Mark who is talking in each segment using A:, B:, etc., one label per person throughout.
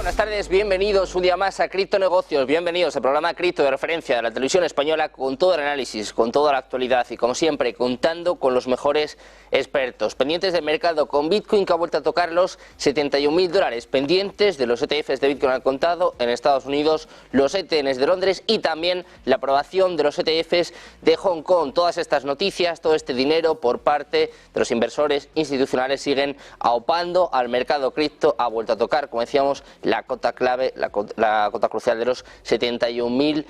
A: Buenas tardes, bienvenidos un día más a Cripto Negocios, bienvenidos al programa Cripto de referencia de la televisión española con todo el análisis, con toda la actualidad y como siempre contando con los mejores expertos. Pendientes del mercado con Bitcoin que ha vuelto a tocar los $71.000, pendientes de los ETFs de Bitcoin al contado en Estados Unidos, los ETNs de Londres y también la aprobación de los ETFs de Hong Kong. Todas estas noticias, todo este dinero por parte de los inversores institucionales siguen aupando al mercado cripto, ha vuelto a tocar, como decíamos, la cota clave, la cota crucial de los $71.000.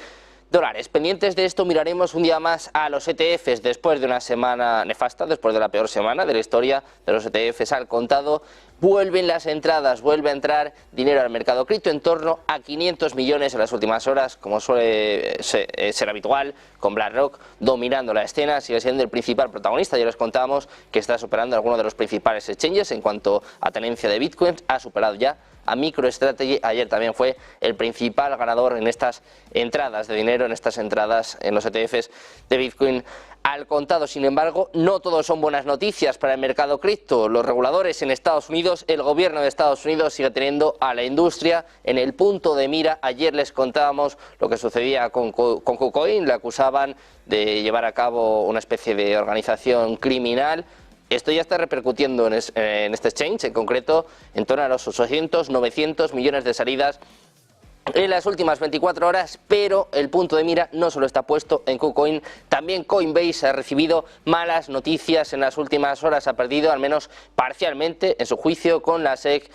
A: Pendientes de esto miraremos un día más a los ETFs después de una semana nefasta, después de la peor semana de la historia de los ETFs al contado. Vuelven las entradas, vuelve a entrar dinero al mercado cripto en torno a 500 millones en las últimas horas, como suele ser habitual, con BlackRock dominando la escena, sigue siendo el principal protagonista. Ya les contábamos que está superando algunos de los principales exchanges en cuanto a tenencia de Bitcoin, ha superado ya a MicroStrategy. Ayer también fue el principal ganador en estas entradas de dinero, en estas entradas en los ETFs de Bitcoin al contado. Sin embargo, no todo son buenas noticias para el mercado cripto. Los reguladores en Estados Unidos, el gobierno de Estados Unidos sigue teniendo a la industria en el punto de mira. Ayer les contábamos lo que sucedía con KuCoin, le acusaban de llevar a cabo una especie de organización criminal. Esto ya está repercutiendo en este exchange, en concreto en torno a los 800-900 millones de salidas en las últimas 24 horas, pero el punto de mira no solo está puesto en KuCoin, también Coinbase ha recibido malas noticias en las últimas horas, ha perdido al menos parcialmente en su juicio con la SEC.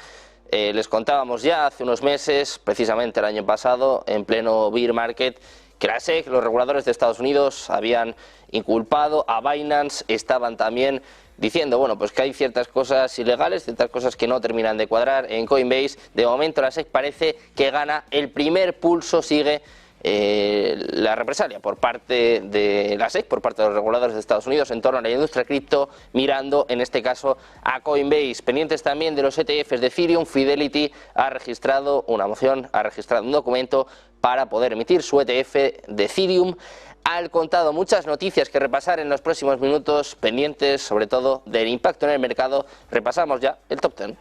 A: Les contábamos ya hace unos meses, precisamente el año pasado, en pleno bear market, que la SEC, los reguladores de Estados Unidos, habían inculpado a Binance, estaban también diciendo, bueno, pues que hay ciertas cosas ilegales, ciertas cosas que no terminan de cuadrar en Coinbase. De momento la SEC parece que gana el primer pulso, sigue la represalia por parte de la SEC, por parte de los reguladores de Estados Unidos en torno a la industria cripto, mirando en este caso a Coinbase. Pendientes también de los ETFs de Ethereum, Fidelity ha registrado una moción, ha registrado un documento para poder emitir su ETF de Ethereum al contado. Muchas noticias que repasar en los próximos minutos, pendientes sobre todo del impacto en el mercado. Repasamos ya el top 10.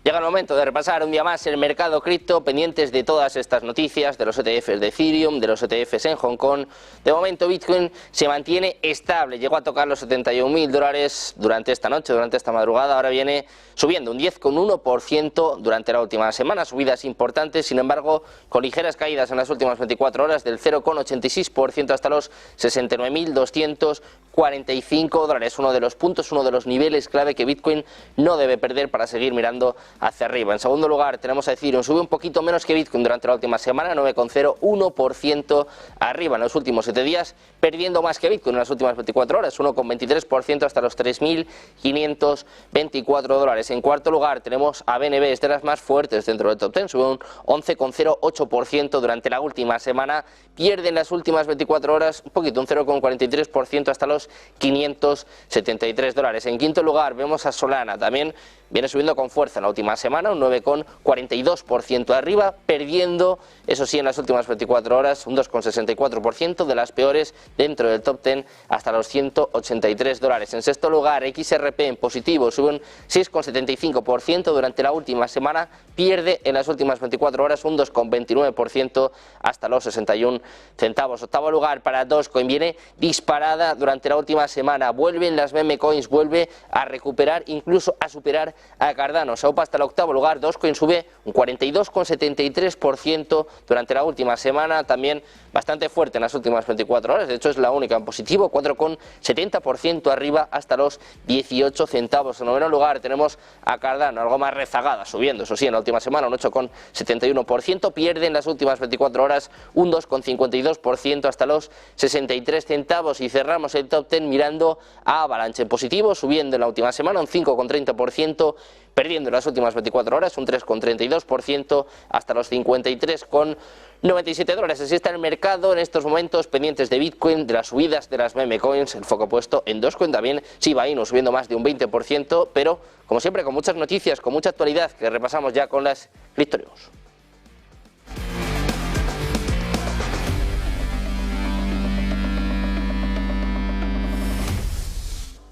A: Llega el momento de repasar un día más el mercado cripto, pendientes de todas estas noticias, de los ETFs de Ethereum, de los ETFs en Hong Kong. De momento Bitcoin se mantiene estable, llegó a tocar los $71.000 durante esta noche, durante esta madrugada, ahora viene subiendo un 10,1% durante la última semana, subidas importantes, sin embargo, con ligeras caídas en las últimas 24 horas del 0,86% hasta los $69.245, uno de los puntos, uno de los niveles clave que Bitcoin no debe perder para seguir mirando hacia arriba. En segundo lugar tenemos a Ethereum, sube un poquito menos que Bitcoin durante la última semana, 9,01% arriba en los últimos 7 días, perdiendo más que Bitcoin en las últimas 24 horas, 1,23% hasta los $3.524. En cuarto lugar tenemos a BNB, es de las más fuertes dentro del top 10, sube un 11,08% durante la última semana, pierde en las últimas 24 horas un poquito, un 0,43% hasta los $573. En quinto lugar vemos a Solana, también viene subiendo con fuerza en la última semana, un 9,42% arriba, perdiendo, eso sí, en las últimas 24 horas, un 2,64%, de las peores dentro del top 10 hasta los $183. En sexto lugar, XRP en positivo, sube un 6,75% durante la última semana, pierde en las últimas 24 horas un 2,29% hasta los 61 centavos. Octavo lugar para Dogecoin, viene disparada durante la última semana, vuelven las meme coins, vuelve a recuperar, incluso a superar a Cardano. Se opa hasta el octavo lugar, Dogecoin sube un 42,73% durante la última semana, también bastante fuerte en las últimas 24 horas, de hecho es la única en positivo, 4,70% arriba hasta los 18 centavos. En noveno lugar tenemos a Cardano, algo más rezagada, subiendo, eso sí, en la última semana un 8,71%, pierde en las últimas 24 horas un 2,52% hasta los 63 centavos. Y cerramos el top 10 mirando a Avalanche en positivo, subiendo en la última semana un 5,30%, perdiendo en las últimas 24 horas un 3,32% hasta los $53,97. Así está el mercado en estos momentos, pendientes de Bitcoin, de las subidas de las meme coins, el foco puesto en Dogecoin, también Shiba Inu subiendo más de un 20%, pero como siempre con muchas noticias, con mucha actualidad que repasamos ya con las Crypto News.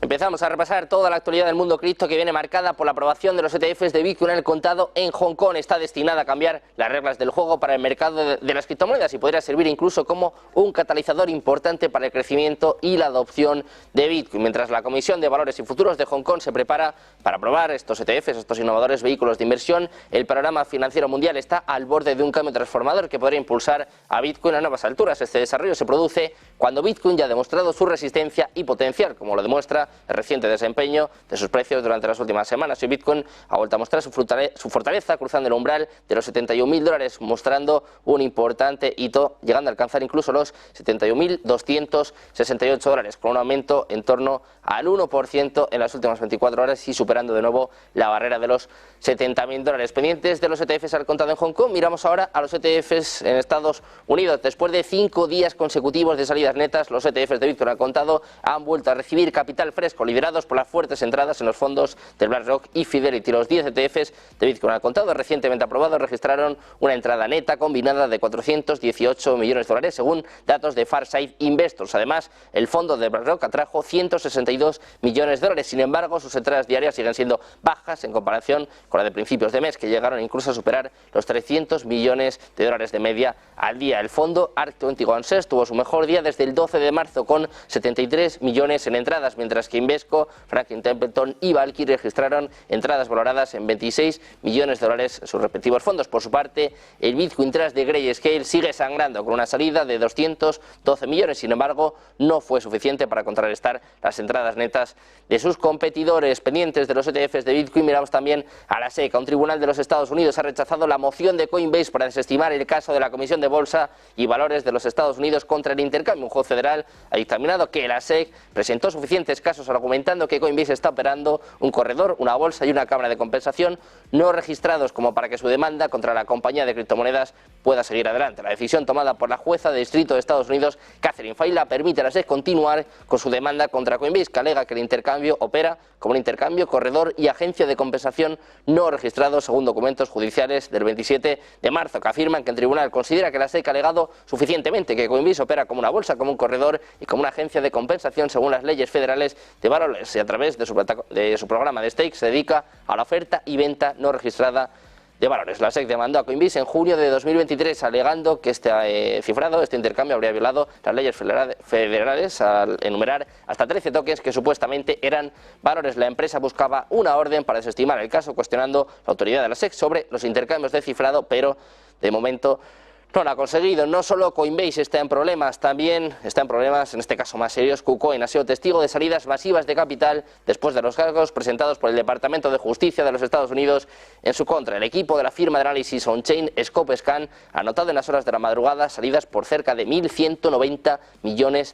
A: Empezamos a repasar toda la actualidad del mundo cripto, que viene marcada por la aprobación de los ETFs de Bitcoin en el contado en Hong Kong. Está destinada a cambiar las reglas del juego para el mercado de las criptomonedas y podría servir incluso como un catalizador importante para el crecimiento y la adopción de Bitcoin. Mientras la Comisión de Valores y Futuros de Hong Kong se prepara para aprobar estos ETFs, estos innovadores vehículos de inversión, el panorama financiero mundial está al borde de un cambio transformador que podría impulsar a Bitcoin a nuevas alturas. Este desarrollo se produce cuando Bitcoin ya ha demostrado su resistencia y potencial, como lo demuestra el reciente desempeño de sus precios durante las últimas semanas. Y Bitcoin ha vuelto a mostrar su fortaleza, cruzando el umbral de los $71.000, mostrando un importante hito, llegando a alcanzar incluso los $71.268, con un aumento en torno al 1% en las últimas 24 horas y superando de nuevo la barrera de los $70.000. Pendientes de los ETFs al contado en Hong Kong, miramos ahora a los ETFs en Estados Unidos. Después de 5 días consecutivos de salidas netas, los ETFs de Bitcoin al contado han vuelto a recibir capital fresco, liderados por las fuertes entradas en los fondos de BlackRock y Fidelity. Los 10 ETFs de Bitcoin al contado recientemente aprobados registraron una entrada neta combinada de $418 millones, según datos de Farsight Investors. Además, el fondo de BlackRock atrajo $162 millones. Sin embargo, sus entradas diarias siguen siendo bajas en comparación con la de principios de mes, que llegaron incluso a superar los $300 millones de media al día. El fondo ARK 21 Shares tuvo su mejor día desde el 12 de marzo con 73 millones en entradas, mientras que Invesco, Franklin Templeton y Valkyrie registraron entradas valoradas en $26 millones en sus respectivos fondos. Por su parte, el Bitcoin Trust de Grayscale sigue sangrando con una salida de 212 millones. Sin embargo, no fue suficiente para contrarrestar las entradas netas de sus competidores. Pendientes de los ETFs de Bitcoin, miramos también a la SEC. Un tribunal de los Estados Unidos ha rechazado la moción de Coinbase para desestimar el caso de la Comisión de Bolsa y Valores de los Estados Unidos contra el intercambio. Un juez federal ha dictaminado que la SEC presentó suficientes casos argumentando que Coinbase está operando un corredor, una bolsa y una cámara de compensación no registrados como para que su demanda contra la compañía de criptomonedas pueda seguir adelante. La decisión tomada por la jueza de distrito de Estados Unidos, Catherine Faila, permite a la SEC continuar con su demanda contra Coinbase, que alega que el intercambio opera como un intercambio, corredor y agencia de compensación no registrados, según documentos judiciales del 27 de marzo, que afirman que el tribunal considera que la SEC ha alegado suficientemente que Coinbase opera como una bolsa, como un corredor y como una agencia de compensación según las leyes federales de valores, y a través de su programa de stake se dedica a la oferta y venta no registrada de valores. La SEC demandó a Coinbase en junio de 2023 alegando que este intercambio habría violado las leyes federales al enumerar hasta 13 tokens que supuestamente eran valores. La empresa buscaba una orden para desestimar el caso, cuestionando la autoridad de la SEC sobre los intercambios de cifrado, pero de momento no lo ha conseguido. No solo Coinbase está en problemas, también está en problemas, en este caso más serios, KuCoin. Ha sido testigo de salidas masivas de capital después de los cargos presentados por el Departamento de Justicia de los Estados Unidos en su contra. El equipo de la firma de análisis on-chain ScopeScan ha notado en las horas de la madrugada salidas por cerca de $1.190 millones.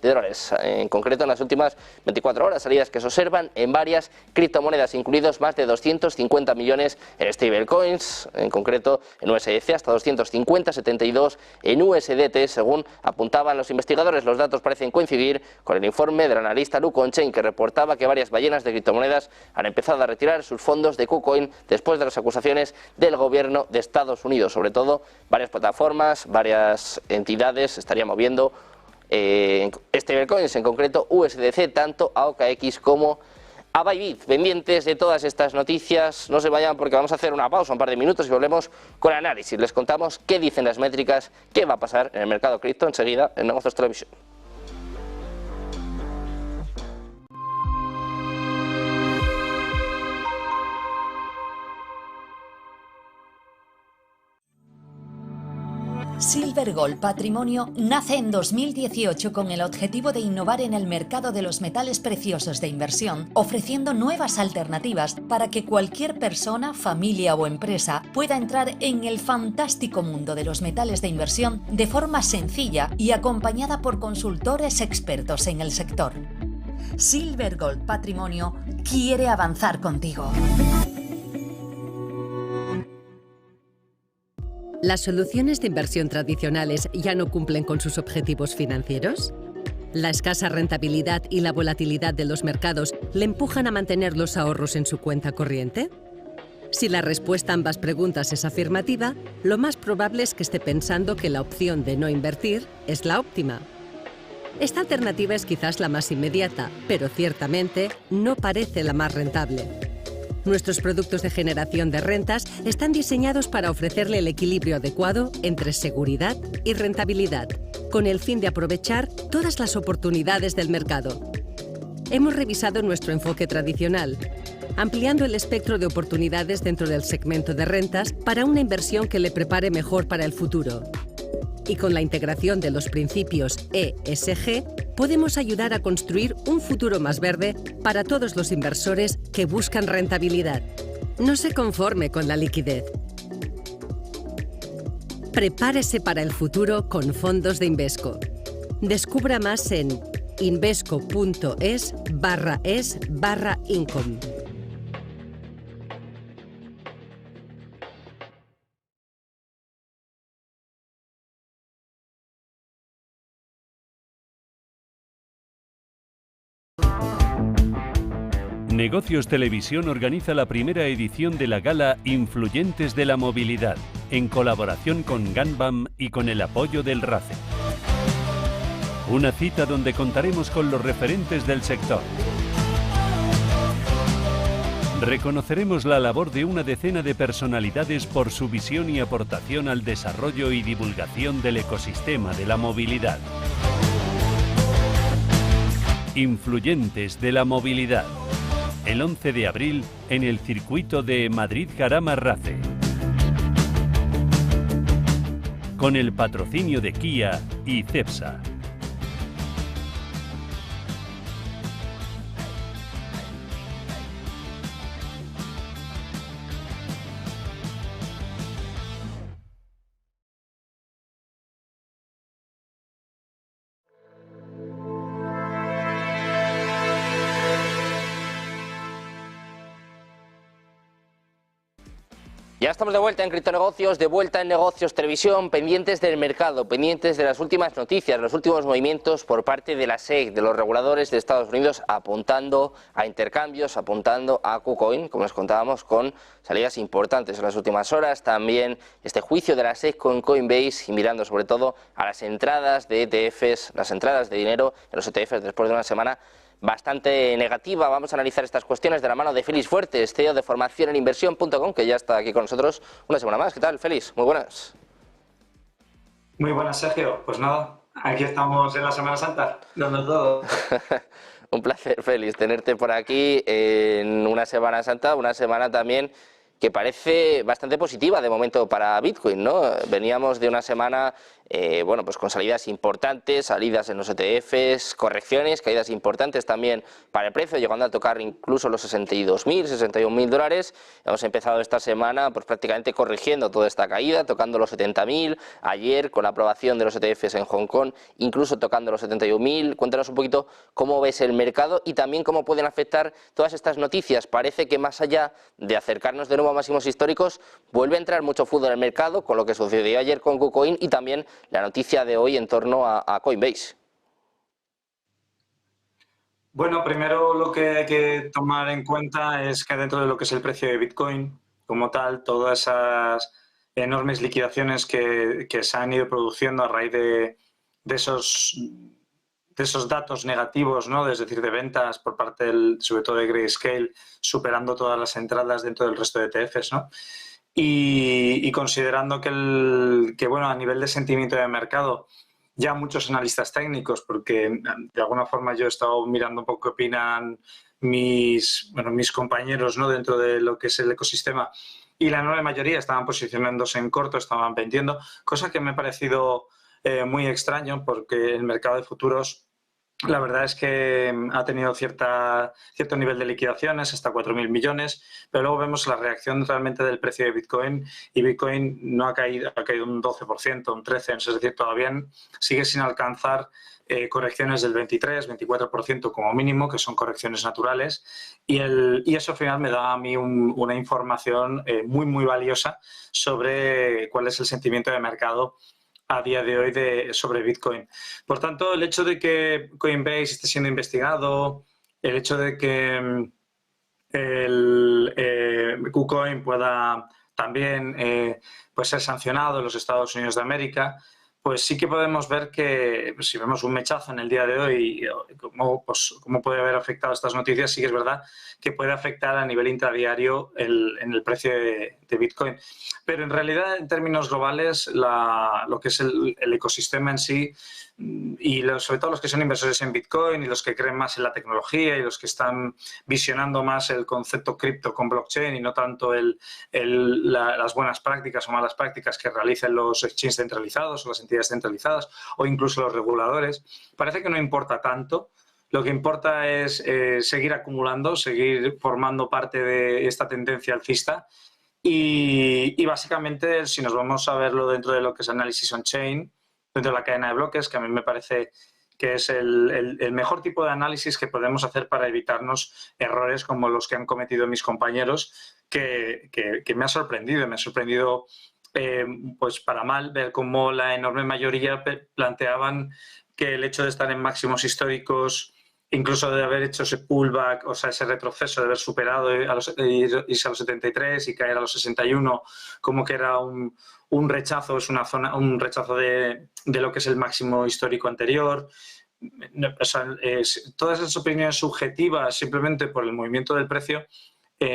A: En concreto, en las últimas 24 horas, salidas que se observan en varias criptomonedas, incluidos más de 250 millones en stablecoins, en concreto en USDC, hasta 250,72 en USDT, según apuntaban los investigadores. Los datos parecen coincidir con el informe del analista Luke Onchain, que reportaba que varias ballenas de criptomonedas han empezado a retirar sus fondos de KuCoin después de las acusaciones del gobierno de Estados Unidos. Sobre todo, varias plataformas, varias entidades estarían moviendo stablecoins, en concreto USDC, tanto a OKX como a Bybit. Pendientes de todas estas noticias, no se vayan porque vamos a hacer una pausa, un par de minutos, y volvemos con análisis. Les contamos qué dicen las métricas, qué va a pasar en el mercado cripto enseguida en Negocios Televisión.
B: Silver Gold Patrimonio nace en 2018 con el objetivo de innovar en el mercado de los metales preciosos de inversión, ofreciendo nuevas alternativas para que cualquier persona, familia o empresa pueda entrar en el fantástico mundo de los metales de inversión de forma sencilla y acompañada por consultores expertos en el sector. Silver Gold Patrimonio quiere avanzar contigo.
C: ¿Las soluciones de inversión tradicionales ya no cumplen con sus objetivos financieros? ¿La escasa rentabilidad y la volatilidad de los mercados le empujan a mantener los ahorros en su cuenta corriente? Si la respuesta a ambas preguntas es afirmativa, lo más probable es que esté pensando que la opción de no invertir es la óptima. Esta alternativa es quizás la más inmediata, pero ciertamente no parece la más rentable. Nuestros productos de generación de rentas están diseñados para ofrecerle el equilibrio adecuado entre seguridad y rentabilidad, con el fin de aprovechar todas las oportunidades del mercado. Hemos revisado nuestro enfoque tradicional, ampliando el espectro de oportunidades dentro del segmento de rentas para una inversión que le prepare mejor para el futuro. Y con la integración de los principios ESG, podemos ayudar a construir un futuro más verde para todos los inversores que buscan rentabilidad. No se conforme con la liquidez. Prepárese para el futuro con fondos de Invesco. Descubra más en invesco.es/income.
D: Negocios Televisión organiza la primera edición de la gala Influyentes de la Movilidad, en colaboración con Ganbam y con el apoyo del RACE. Una cita donde contaremos con los referentes del sector. Reconoceremos la labor de una decena de personalidades por su visión y aportación al desarrollo y divulgación del ecosistema de la movilidad. Influyentes de la Movilidad. El 11 de abril en el circuito de Madrid-Jarama-Race. Con el patrocinio de Kia y Cepsa.
A: Ya estamos de vuelta en Criptonegocios, de vuelta en Negocios Televisión, pendientes del mercado, pendientes de las últimas noticias, los últimos movimientos por parte de la SEC, de los reguladores de Estados Unidos, apuntando a intercambios, apuntando a KuCoin, como les contábamos, con salidas importantes en las últimas horas. También este juicio de la SEC con Coinbase y mirando sobre todo a las entradas de ETFs, las entradas de dinero en los ETFs después de una semana bastante negativa. Vamos a analizar estas cuestiones de la mano de Félix Fuertes, CEO de formacioneninversión.com, que ya está aquí con nosotros una semana más. ¿Qué tal, Félix? Muy buenas.
E: Muy buenas, Sergio. Pues nada, aquí estamos en la Semana Santa, dando todo.
A: Un placer, Félix, tenerte por aquí en una Semana Santa, una semana también que parece bastante positiva de momento para Bitcoin, ¿no? Veníamos de una semana bueno, pues con salidas importantes, salidas en los ETFs, correcciones, caídas importantes también para el precio, llegando a tocar incluso los 62.000, 61.000 dólares. Hemos empezado esta semana pues prácticamente corrigiendo toda esta caída, tocando los 70.000, ayer con la aprobación de los ETFs en Hong Kong, incluso tocando los 71.000. Cuéntanos un poquito cómo ves el mercado y también cómo pueden afectar todas estas noticias. Parece que más allá de acercarnos de nuevo a máximos históricos, vuelve a entrar mucho fútbol en el mercado, con lo que sucedió ayer con KuCoin y también la noticia de hoy en torno a Coinbase.
E: Bueno, primero lo que hay que tomar en cuenta es que dentro de lo que es el precio de Bitcoin, como tal, todas esas enormes liquidaciones que se han ido produciendo a raíz de esos datos negativos, ¿no? Es decir, de ventas por parte, sobre todo de Grayscale, superando todas las entradas dentro del resto de ETFs, ¿no? Y considerando que bueno, a nivel de sentimiento de mercado, ya muchos analistas técnicos, porque de alguna forma yo he estado mirando un poco qué opinan mis compañeros, ¿no? Dentro de lo que es el ecosistema, y la enorme mayoría estaban posicionándose en corto, estaban vendiendo, cosa que me ha parecido muy extraño, porque el mercado de futuros, la verdad es que ha tenido cierto nivel de liquidaciones, hasta 4.000 millones, pero luego vemos la reacción realmente del precio de Bitcoin, y Bitcoin no ha caído un 12%, un 13%, es decir, todavía sigue sin alcanzar correcciones del 23, 24% como mínimo, que son correcciones naturales, y eso al final me da a mí una información muy, muy valiosa sobre cuál es el sentimiento de mercado a día de hoy sobre Bitcoin. Por tanto, el hecho de que Coinbase esté siendo investigado, el hecho de que KuCoin pueda también pues ser sancionado en los Estados Unidos de América, pues sí que podemos ver que si vemos un mechazo en el día de hoy, cómo puede haber afectado estas noticias, sí que es verdad que puede afectar a nivel intradiario en el precio de Bitcoin. Pero en realidad, en términos globales, lo que es el ecosistema en sí, y sobre todo los que son inversores en Bitcoin y los que creen más en la tecnología y los que están visionando más el concepto cripto con blockchain y no tanto las buenas prácticas o malas prácticas que realicen los exchanges centralizados o las entidades centralizadas o incluso los reguladores, parece que no importa tanto. Lo que importa es seguir acumulando, seguir formando parte de esta tendencia alcista y básicamente, si nos vamos a verlo dentro de lo que es análisis on-chain, dentro de la cadena de bloques, que a mí me parece que es el mejor tipo de análisis que podemos hacer para evitarnos errores como los que han cometido mis compañeros, que me ha sorprendido. Me ha sorprendido, pues para mal, ver cómo la enorme mayoría planteaban que el hecho de estar en máximos históricos, incluso de haber hecho ese pullback, o sea, ese retroceso, de haber superado irse a los 73 y caer a los 61, como que era un rechazo, un rechazo de lo que es el máximo histórico anterior. O sea, todas esas opiniones subjetivas, simplemente por el movimiento del precio,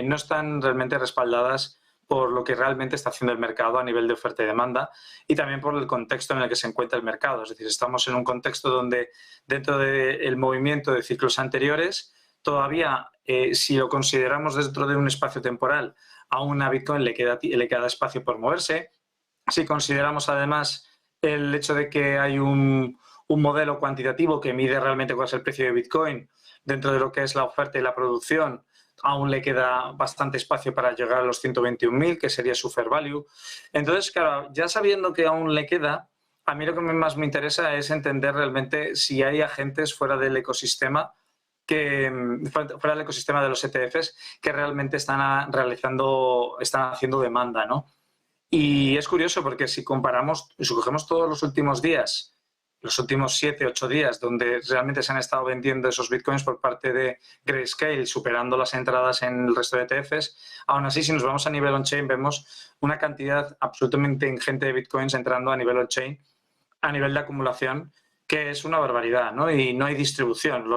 E: no están realmente respaldadas por lo que realmente está haciendo el mercado a nivel de oferta y demanda y también por el contexto en el que se encuentra el mercado. Es decir, estamos en un contexto donde dentro del movimiento de ciclos anteriores, todavía, si lo consideramos dentro de un espacio temporal, aún a Bitcoin le queda espacio por moverse. Si consideramos además el hecho de que hay un modelo cuantitativo que mide realmente cuál es el precio de Bitcoin dentro de lo que es la oferta y la producción, aún le queda bastante espacio para llegar a los 121.000, que sería su fair value. Entonces, claro, ya sabiendo que aún le queda, a mí lo que más me interesa es entender realmente si hay agentes fuera del ecosistema fuera del ecosistema de los ETFs que realmente están haciendo demanda, ¿no? Y es curioso porque si cogemos todos los últimos días, los últimos 7, 8 días, donde realmente se han estado vendiendo esos bitcoins por parte de Grayscale, superando las entradas en el resto de ETFs, aún así, si nos vamos a nivel on-chain, vemos una cantidad absolutamente ingente de bitcoins entrando a nivel on-chain, a nivel de acumulación, que es una barbaridad, ¿no? Y no hay distribución.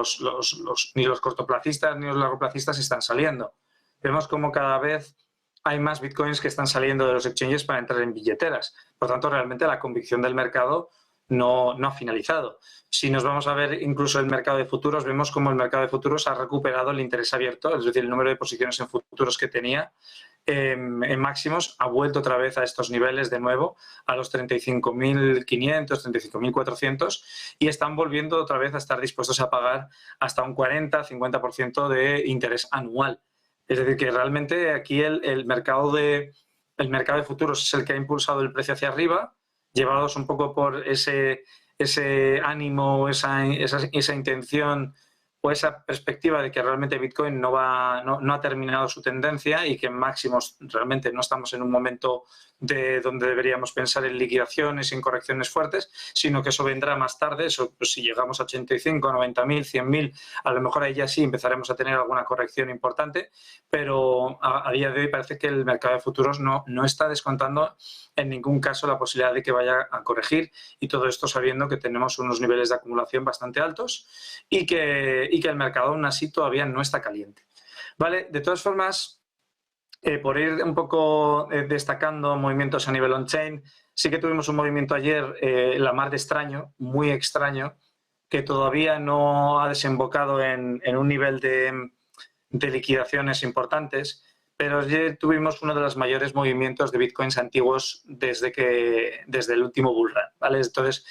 E: Ni los cortoplacistas ni los largoplacistas están saliendo. Vemos como cada vez hay más bitcoins que están saliendo de los exchanges para entrar en billeteras. Por tanto, realmente la convicción del mercado no ha finalizado. Si nos vamos a ver incluso el mercado de futuros, vemos como el mercado de futuros ha recuperado el interés abierto, es decir, el número de posiciones en futuros que tenía en máximos ha vuelto otra vez a estos niveles de nuevo, a los 35.500, 35.400 y están volviendo otra vez a estar dispuestos a pagar hasta un 40-50% de interés anual. Es decir, que realmente aquí el mercado de futuros es el que ha impulsado el precio hacia arriba, llevados un poco por ese ánimo, esa intención o esa perspectiva de que realmente Bitcoin no ha terminado su tendencia y que en máximos realmente no estamos en un momento donde deberíamos pensar en liquidaciones y en correcciones fuertes, sino que eso vendrá más tarde. Eso, pues, si llegamos a 85, 90.000, 100.000, a lo mejor ahí ya sí empezaremos a tener alguna corrección importante, pero a día de hoy parece que el mercado de futuros no está descontando en ningún caso la posibilidad de que vaya a corregir, y todo esto sabiendo que tenemos unos niveles de acumulación bastante altos y que el mercado aún así todavía no está caliente. ¿Vale? De todas formas, por ir un poco destacando movimientos a nivel on-chain, sí que tuvimos un movimiento ayer, la mar de extraño, muy extraño, que todavía no ha desembocado en un nivel de liquidaciones importantes, pero ayer tuvimos uno de los mayores movimientos de bitcoins antiguos desde el último bull run, ¿vale? Entonces,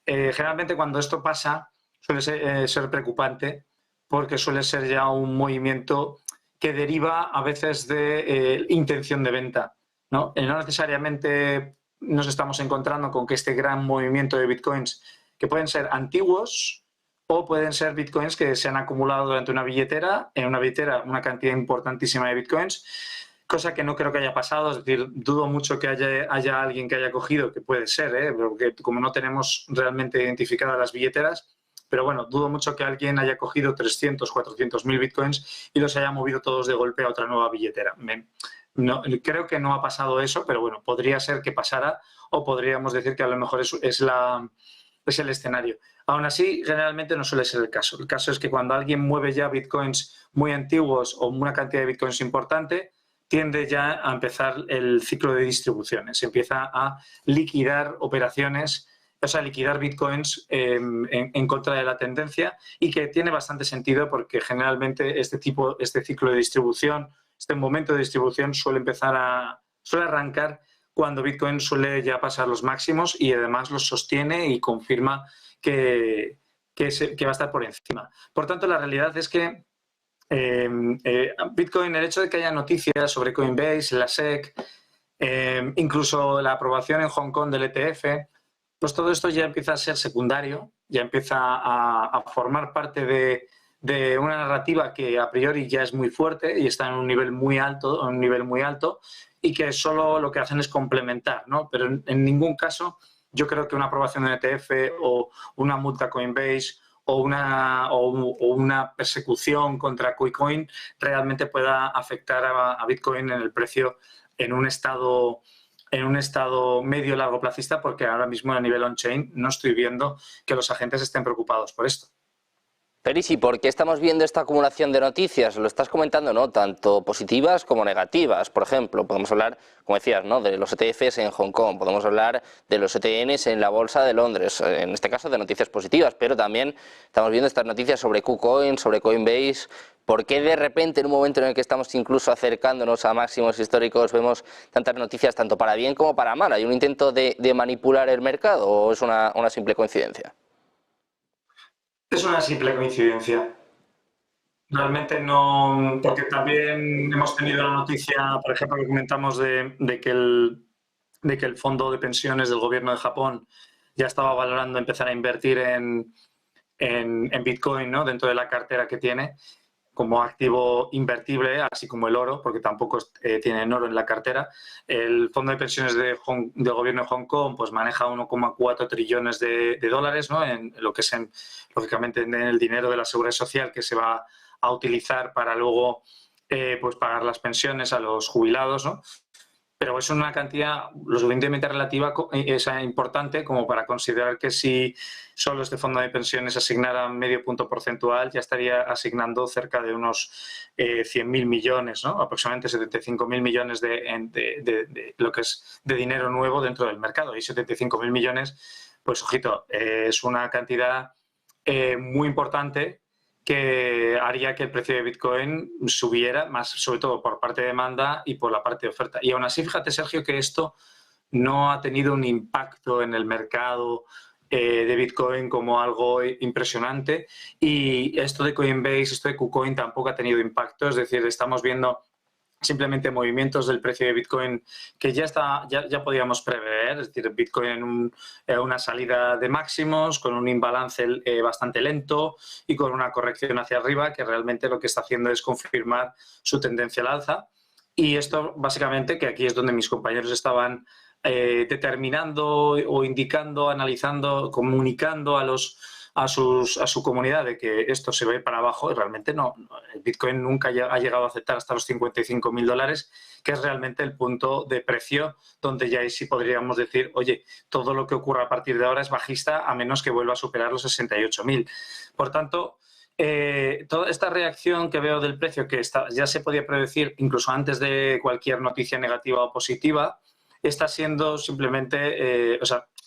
E: generalmente cuando esto pasa suele ser preocupante, porque suele ser ya un movimiento que deriva a veces de intención de venta, ¿no? No necesariamente nos estamos encontrando con que este gran movimiento de bitcoins, que pueden ser antiguos o pueden ser bitcoins que se han acumulado durante una billetera, una cantidad importantísima de bitcoins, cosa que no creo que haya pasado. Es decir, dudo mucho que haya alguien que haya cogido, que puede ser, porque como no tenemos realmente identificadas las billeteras, pero bueno, dudo mucho que alguien haya cogido 300, 400.000 bitcoins y los haya movido todos de golpe a otra nueva billetera. Me no, creo que no ha pasado eso, pero bueno, podría ser que pasara o podríamos decir que a lo mejor es el escenario. Aún así, generalmente no suele ser el caso. El caso es que cuando alguien mueve ya bitcoins muy antiguos o una cantidad de bitcoins importante, tiende ya a empezar el ciclo de distribuciones. Empieza a liquidar operaciones, o sea, liquidar bitcoins en contra de la tendencia, y que tiene bastante sentido porque generalmente este ciclo de distribución, este momento de distribución suele arrancar cuando Bitcoin suele ya pasar los máximos y además los sostiene y confirma que va a estar por encima. Por tanto, la realidad es que Bitcoin, el hecho de que haya noticias sobre Coinbase, la SEC, incluso la aprobación en Hong Kong del ETF, pues todo esto ya empieza a ser secundario, ya empieza a formar parte de una narrativa que a priori ya es muy fuerte y está en un nivel muy alto, y que solo lo que hacen es complementar, ¿no? Pero en ningún caso yo creo que una aprobación de ETF o una multa a Coinbase o una persecución contra KuCoin realmente pueda afectar a Bitcoin en el precio en un estado medio largo plazista, porque ahora mismo a nivel on-chain no estoy viendo que los agentes estén preocupados por esto.
A: Peris, ¿y por qué estamos viendo esta acumulación de noticias? Lo estás comentando, ¿no? Tanto positivas como negativas. Por ejemplo, podemos hablar, como decías, ¿no? De los ETFs en Hong Kong, podemos hablar de los ETNs en la Bolsa de Londres, en este caso de noticias positivas, pero también estamos viendo estas noticias sobre KuCoin, sobre Coinbase. ¿Por qué de repente, en un momento en el que estamos incluso acercándonos a máximos históricos, vemos tantas noticias tanto para bien como para mal? ¿Hay un intento de manipular el mercado o es una simple coincidencia?
E: Es una simple coincidencia. Realmente no, porque también hemos tenido la noticia, por ejemplo, que comentamos de que el fondo de pensiones del gobierno de Japón ya estaba valorando empezar a invertir en Bitcoin, ¿no? Dentro de la cartera que tiene como activo invertible, así como el oro, porque tampoco tienen oro en la cartera. El fondo de pensiones del gobierno de Hong Kong pues maneja 1,4 trillones de dólares, ¿no? En lo que es, lógicamente, en el dinero de la seguridad social que se va a utilizar para luego pues pagar las pensiones a los jubilados, ¿no? Pero es una cantidad lo suficientemente relativa, importante como para considerar que si solo este fondo de pensiones asignara medio punto porcentual, ya estaría asignando cerca de unos 100.000 millones, ¿no? Aproximadamente 75.000 millones de lo que es de dinero nuevo dentro del mercado. Y 75.000 millones, pues ojito, es una cantidad muy importante que haría que el precio de Bitcoin subiera, más sobre todo por parte de demanda y por la parte de oferta. Y aún así, fíjate, Sergio, que esto no ha tenido un impacto en el mercado de Bitcoin como algo impresionante, y esto de Coinbase, esto de KuCoin tampoco ha tenido impacto. Es decir, estamos viendo simplemente movimientos del precio de Bitcoin que ya podíamos prever, es decir, Bitcoin en una salida de máximos, con un imbalance bastante lento y con una corrección hacia arriba que realmente lo que está haciendo es confirmar su tendencia al alza. Y esto básicamente, que aquí es donde mis compañeros estaban determinando o indicando, analizando, comunicando a su comunidad de que esto se va a ir para abajo, y realmente no. El Bitcoin nunca ha llegado a aceptar hasta los $55.000, que es realmente el punto de precio donde ya ahí sí podríamos decir, oye, todo lo que ocurra a partir de ahora es bajista, a menos que vuelva a superar los 68.000. Por tanto, toda esta reacción que veo del precio, que ya se podía predecir incluso antes de cualquier noticia negativa o positiva, está siendo simplemente,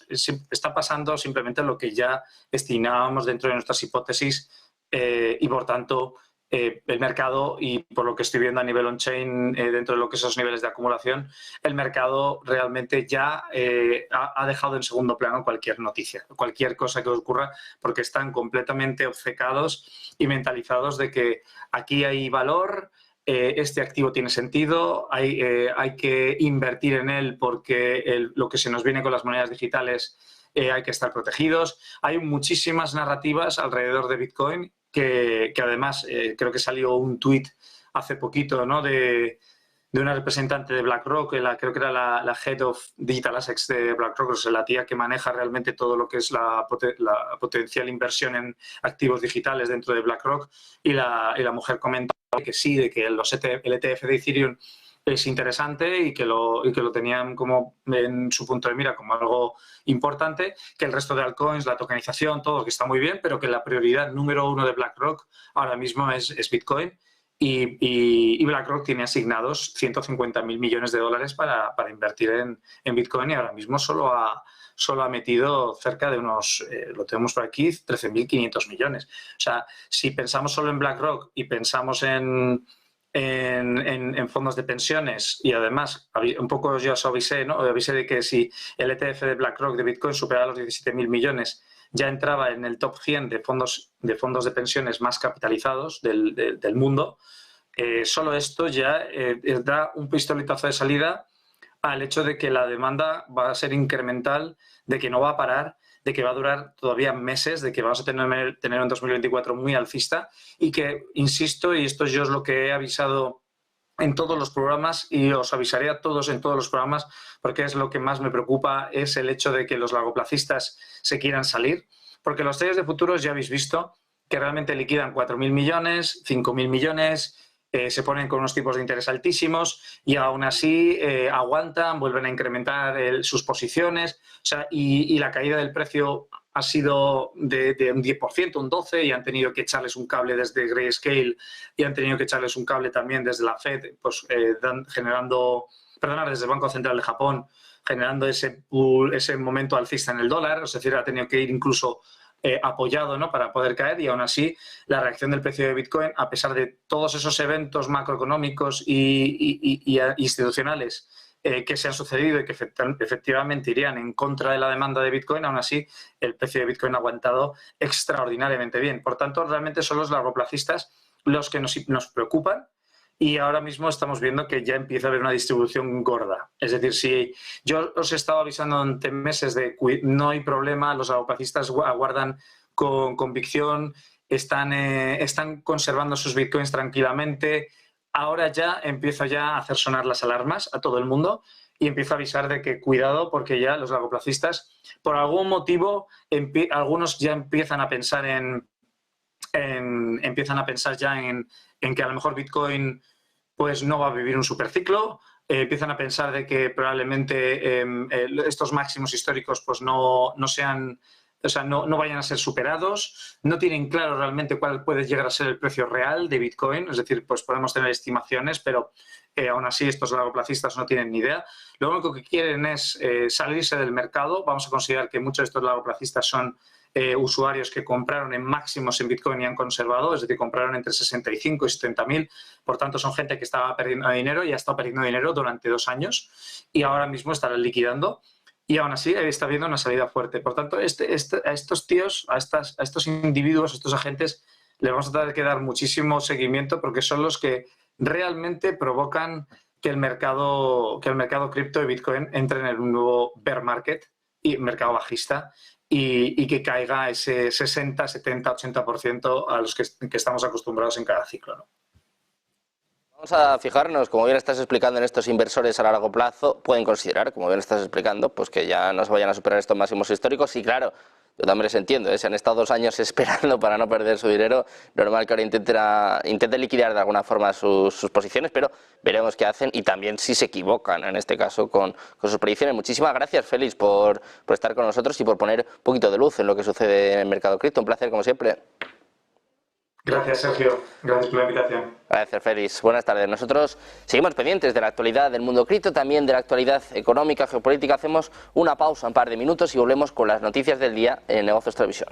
E: está pasando simplemente lo que ya estimábamos dentro de nuestras hipótesis, y por tanto el mercado, y por lo que estoy viendo a nivel on-chain, dentro de lo que son esos niveles de acumulación, el mercado realmente ya ha dejado en segundo plano cualquier noticia, cualquier cosa que ocurra, porque están completamente obcecados y mentalizados de que aquí hay valor, este activo tiene sentido, hay que invertir en él porque lo que se nos viene con las monedas digitales hay que estar protegidos. Hay muchísimas narrativas alrededor de Bitcoin que además creo que salió un tuit hace poquito, ¿no? de una representante de BlackRock, creo que era la Head of Digital Assets de BlackRock, o sea, la tía que maneja realmente todo lo que es la potencial inversión en activos digitales dentro de BlackRock, y la mujer comenta que sí, de que el ETF de Ethereum es interesante y que lo tenían como en su punto de mira como algo importante, que el resto de altcoins, la tokenización, todo que está muy bien, pero que la prioridad número uno de BlackRock ahora mismo es Bitcoin. Y BlackRock tiene asignados 150.000 millones de dólares para invertir en Bitcoin y ahora mismo solo ha metido cerca de unos, lo tenemos por aquí, 13.500 millones. O sea, si pensamos solo en BlackRock y pensamos en fondos de pensiones y además, un poco yo os avisé, ¿no? Avisé de que si el ETF de BlackRock de Bitcoin superaba los 17.000 millones, ya entraba en el top 100 de fondos de pensiones más capitalizados del mundo. Solo esto ya da un pistoletazo de salida al hecho de que la demanda va a ser incremental, de que no va a parar, de que va a durar todavía meses, de que vamos a tener un 2024 muy alcista y que, insisto, y esto yo es lo que he avisado en todos los programas y os avisaré a todos en todos los programas porque es lo que más me preocupa, es el hecho de que los largoplacistas se quieran salir, porque los traders de futuros ya habéis visto que realmente liquidan 4.000 millones, 5.000 millones, se ponen con unos tipos de interés altísimos y aún así aguantan, vuelven a incrementar sus posiciones, o sea, y la caída del precio ha sido de un 10%, un 12%, y han tenido que echarles un cable desde Grayscale y han tenido que echarles un cable también desde la Fed, pues desde el Banco Central de Japón, generando ese momento alcista en el dólar, es decir, ha tenido que ir incluso apoyado, ¿no?, para poder caer, y aún así la reacción del precio de Bitcoin, a pesar de todos esos eventos macroeconómicos y institucionales que se han sucedido y que efectivamente irían en contra de la demanda de Bitcoin, aún así el precio de Bitcoin ha aguantado extraordinariamente bien. Por tanto, realmente son los largoplacistas los que nos preocupan. Y ahora mismo estamos viendo que ya empieza a haber una distribución gorda. Es decir, si yo os he estado avisando durante meses de que no hay problema, los largoplacistas aguardan con convicción, están conservando sus bitcoins tranquilamente. Ahora ya empiezo a hacer sonar las alarmas a todo el mundo y empiezo a avisar de que cuidado, porque ya los largoplacistas, por algún motivo, algunos ya empiezan a pensar en que a lo mejor Bitcoin pues no va a vivir un superciclo, empiezan a pensar de que probablemente estos máximos históricos pues no vayan a ser superados, no tienen claro realmente cuál puede llegar a ser el precio real de Bitcoin, es decir, pues podemos tener estimaciones, pero aún así estos largoplacistas no tienen ni idea. Lo único que quieren es salirse del mercado. Vamos a considerar que muchos de estos largoplacistas son usuarios que compraron en máximos en Bitcoin y han conservado, es decir, compraron entre 65 y 70.000, por tanto son gente que estaba perdiendo dinero y ha estado perdiendo dinero durante 2 años y ahora mismo estarán liquidando y aún así está habiendo una salida fuerte. Por tanto, a estos tíos, a estos individuos, a estos agentes, les vamos a tener que dar muchísimo seguimiento porque son los que realmente provocan que el mercado cripto de Bitcoin entre en un nuevo bear market y mercado bajista y que caiga ese 60, 70, 80% a los que estamos acostumbrados en cada ciclo, ¿no?
A: Vamos a fijarnos, como bien estás explicando, en estos inversores a largo plazo, pueden considerar, como bien estás explicando, pues que ya no se vayan a superar estos máximos históricos. Y claro, yo también les entiendo, si han estado 2 años esperando para no perder su dinero, normal que ahora intenten liquidar de alguna forma sus posiciones, pero veremos qué hacen y también si se equivocan, en este caso, con sus predicciones. Muchísimas gracias, Félix, por estar con nosotros y por poner un poquito de luz en lo que sucede en el mercado cripto. Un placer, como siempre.
E: Gracias, Sergio. Gracias por la invitación.
A: Gracias, Félix. Buenas tardes. Nosotros seguimos pendientes de la actualidad del mundo cripto, también de la actualidad económica, geopolítica. Hacemos una pausa, un par de minutos y volvemos con las noticias del día en Negocios Televisión.